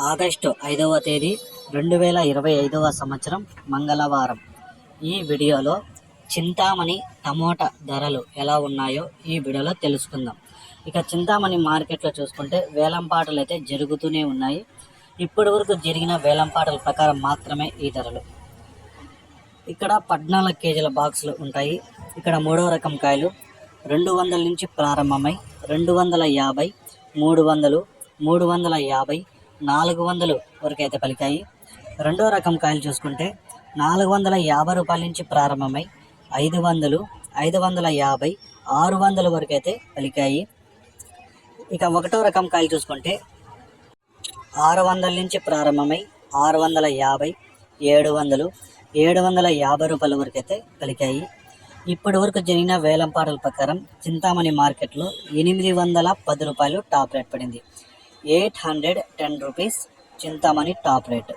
August 5వ తేదీ 2025వ సంవత్సరం మంగళవారం. ఈ వీడియోలో చింతామణి టమోటా ధరలు ఎలా ఉన్నాయో ఈ వీడియోలో తెలుసుకుందాం. ఇక చింతామణి మార్కెట్లో చూసుకుంటే వేలంపాటలు అయితే జరుగుతూనే ఉన్నాయి. ఇప్పటి వరకు జరిగిన వేలంపాటల ప్రకారం మాత్రమే ఈ ధరలు. ఇక్కడ 14 కేజీల బాక్సులు ఉంటాయి. ఇక్కడ మూడవ రకం కాయలు 200 నుంచి ప్రారంభమై 250, 300, 350, 400 వరకు అయితే పలికాయి. రెండో రకం కాయలు చూసుకుంటే 450 రూపాయల నుంచి ప్రారంభమై 500, 550, 600 వరకు అయితే పలికాయి. ఇక ఒకటో రకం కాయలు చూసుకుంటే 600 నుంచి ప్రారంభమై 650, 700, 750 రూపాయల వరకు అయితే పలికాయి. ఇప్పటి వరకు జరిగిన వేలంపాటల ప్రకారం చింతామణి మార్కెట్లో 810 రూపాయలు టాప్ రేట్ పడింది. 810 రూపీస్ చింతామణి టాప్ రేట్.